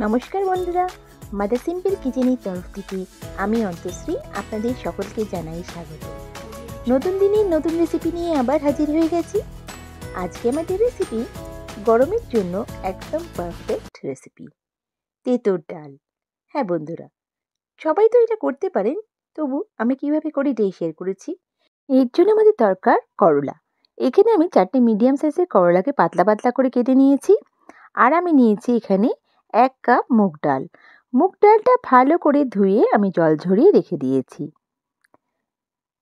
নমস্কার বন্ধুরা, mother simple কিচেনের তরফ থেকে আমি অন্তশ্রী আপনাদের সকলকে জানাই স্বাগত। নতুন দিনের নতুন রেসিপি নিয়ে আবার হাজির হয়ে গেছি। আজকে আমাদের রেসিপি গরমের জন্য একদম পারফেক্ট রেসিপি, তেঁতুর ডাল। হ্যাঁ বন্ধুরা, সবাই তো এটা করতে পারেন, তবু আমি কিভাবে করি এটাই শেয়ার করেছি। এর জন্য আমাদের দরকার করলা। এখানে আমি 4টে মিডিয়াম সাইজের করলাকে পাতলা পাতলা করে কেটে নিয়েছি। আর আমি নিয়েছি এখানে 1 কাপ মুগ ডাল। মুগ ডালটা ভালো করে ধুয়ে আমি জল ঝরিয়ে রেখে দিয়েছি।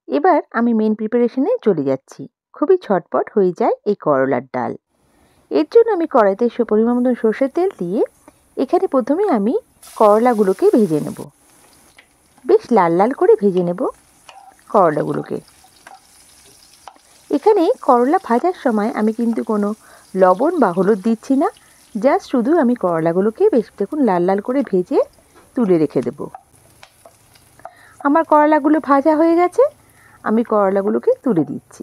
এবার আমি মেন প্রিপারেশনে চলে যাচ্ছি। খুবই ঝটপট হয়ে যায় এই করলার ডাল। এর জন্য আমি কড়াইতে পরিমাণ মতো সর্ষের তেল দিয়ে এখানে প্রথমে আমি করলাগুলোকে ভেজে নেব। বেশ লাল লাল করে ভেজে নেব করলাগুলোকে। এখানে করলা ভাজার সময় আমি কিন্তু কোনো লবণ বা হলুদ দিচ্ছি না, জাস্ট শুধু আমি করলাগুলোকে বেশ দেখুন লাল লাল করে ভেজে তুলে রেখে দেব। আমার করলাগুলো ভাজা হয়ে গেছে, আমি করলাগুলোকে তুলে দিচ্ছি।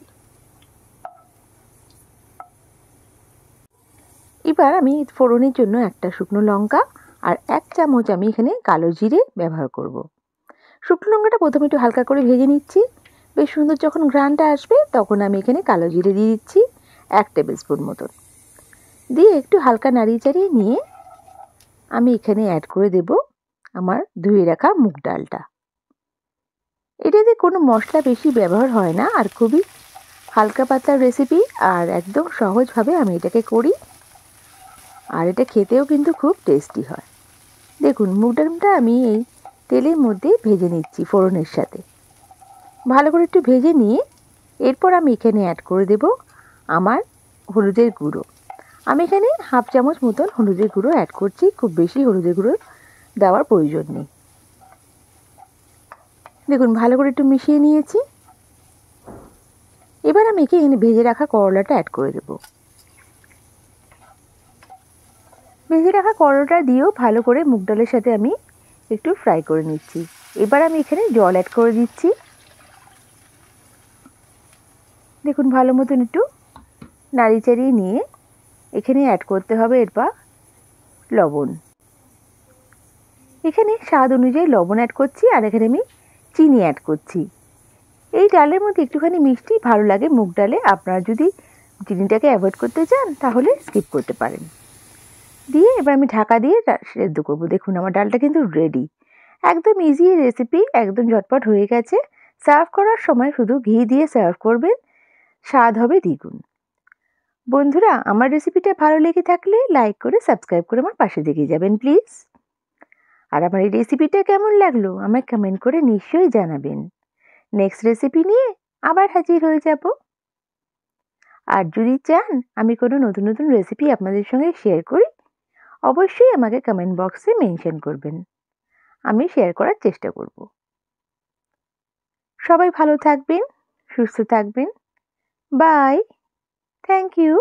এবার আমি ফোড়নের জন্য একটা শুকনো লঙ্কা আর 1 চামচ আমি এখানে কালো জিরে ব্যবহার করব। শুকনো লঙ্কাটা প্রথমে একটু হালকা করে ভেজে নিচ্ছি। বেশ সুন্দর যখন ঘ্রাণটা আসবে তখন আমি এখানে কালো জিরে দিয়ে দিচ্ছি 1 টেবিল স্পুন মতন। দিয়ে একটু হালকা নাড়িয়ে চাড়িয়ে নিয়ে আমি এখানে অ্যাড করে দেব আমার ধুয়ে রাখা মুগ ডালটা। এটাতে কোনো মশলা বেশি ব্যবহার হয় না, আর খুবই হালকা পাতলা রেসিপি, আর একদম সহজভাবে আমি এটাকে করি। আর এটা খেতেও কিন্তু খুব টেস্টি হয়। দেখুন মুগ ডালটা আমি এই তেলের মধ্যে ভেজে নিচ্ছি ফোড়নের সাথে। ভালো করে একটু ভেজে নিয়ে এরপর আমি এখানে অ্যাড করে দেব আমার হলুদের গুঁড়ো। আমি এখানে 1/2 চামচ মতন হলুদের গুঁড়ো অ্যাড করছি। খুব বেশি হলুদের গুঁড়ো দেওয়ার প্রয়োজন নেই। দেখুন ভালো করে একটু মিশিয়ে নিয়েছি। এবার আমি এখানে ভেজে রাখা করলাটা অ্যাড করে দেব। ভেজে রাখা করলাটা দিয়েও ভালো করে মুগ ডালের সাথে আমি একটু ফ্রাই করে নিচ্ছি। এবার আমি এখানে জল অ্যাড করে দিচ্ছি। দেখুন ভালো মতন একটু নাড়িয়ে চাড়িয়ে নিয়ে এখানে অ্যাড করতে হবে এরপর লবণ। এখানে স্বাদ অনুযায়ী লবণ অ্যাড করছি, আর এখানে আমি চিনি অ্যাড করছি। এই ডালের মধ্যে একটুখানি মিষ্টি ভালো লাগে মুগ ডালে। আপনারা যদি চিনিটাকে অ্যাভয়েড করতে চান তাহলে স্কিপ করতে পারেন। দিয়ে এবার আমি ঢাকা দিয়ে সেদ্ধ করব। দেখুন আমার ডালটা কিন্তু রেডি। একদম ইজি রেসিপি, একদম ঝটপট হয়ে গেছে। সার্ভ করার সময় শুধু ঘি দিয়ে সার্ভ করবেন, স্বাদ হবে দ্বিগুণ। বন্ধুরা, আমার রেসিপিটা ভালো লেগে থাকলে লাইক করে সাবস্ক্রাইব করে আমার পাশে থেকে যাবেন প্লিজ। আর আমার এই রেসিপিটা কেমন লাগলো আমায় কমেন্ট করে নিশ্চয়ই জানাবেন। নেক্সট রেসিপি নিয়ে আবার হাজির হয়ে যাব। আর যদি চান আমি কোনো নতুন নতুন রেসিপি আপনাদের সঙ্গে শেয়ার করি, অবশ্যই আমাকে কমেন্ট বক্সে মেনশন করবেন। আমি শেয়ার করার চেষ্টা করব। সবাই ভালো থাকবেন, সুস্থ থাকবেন। বাই। Thank you.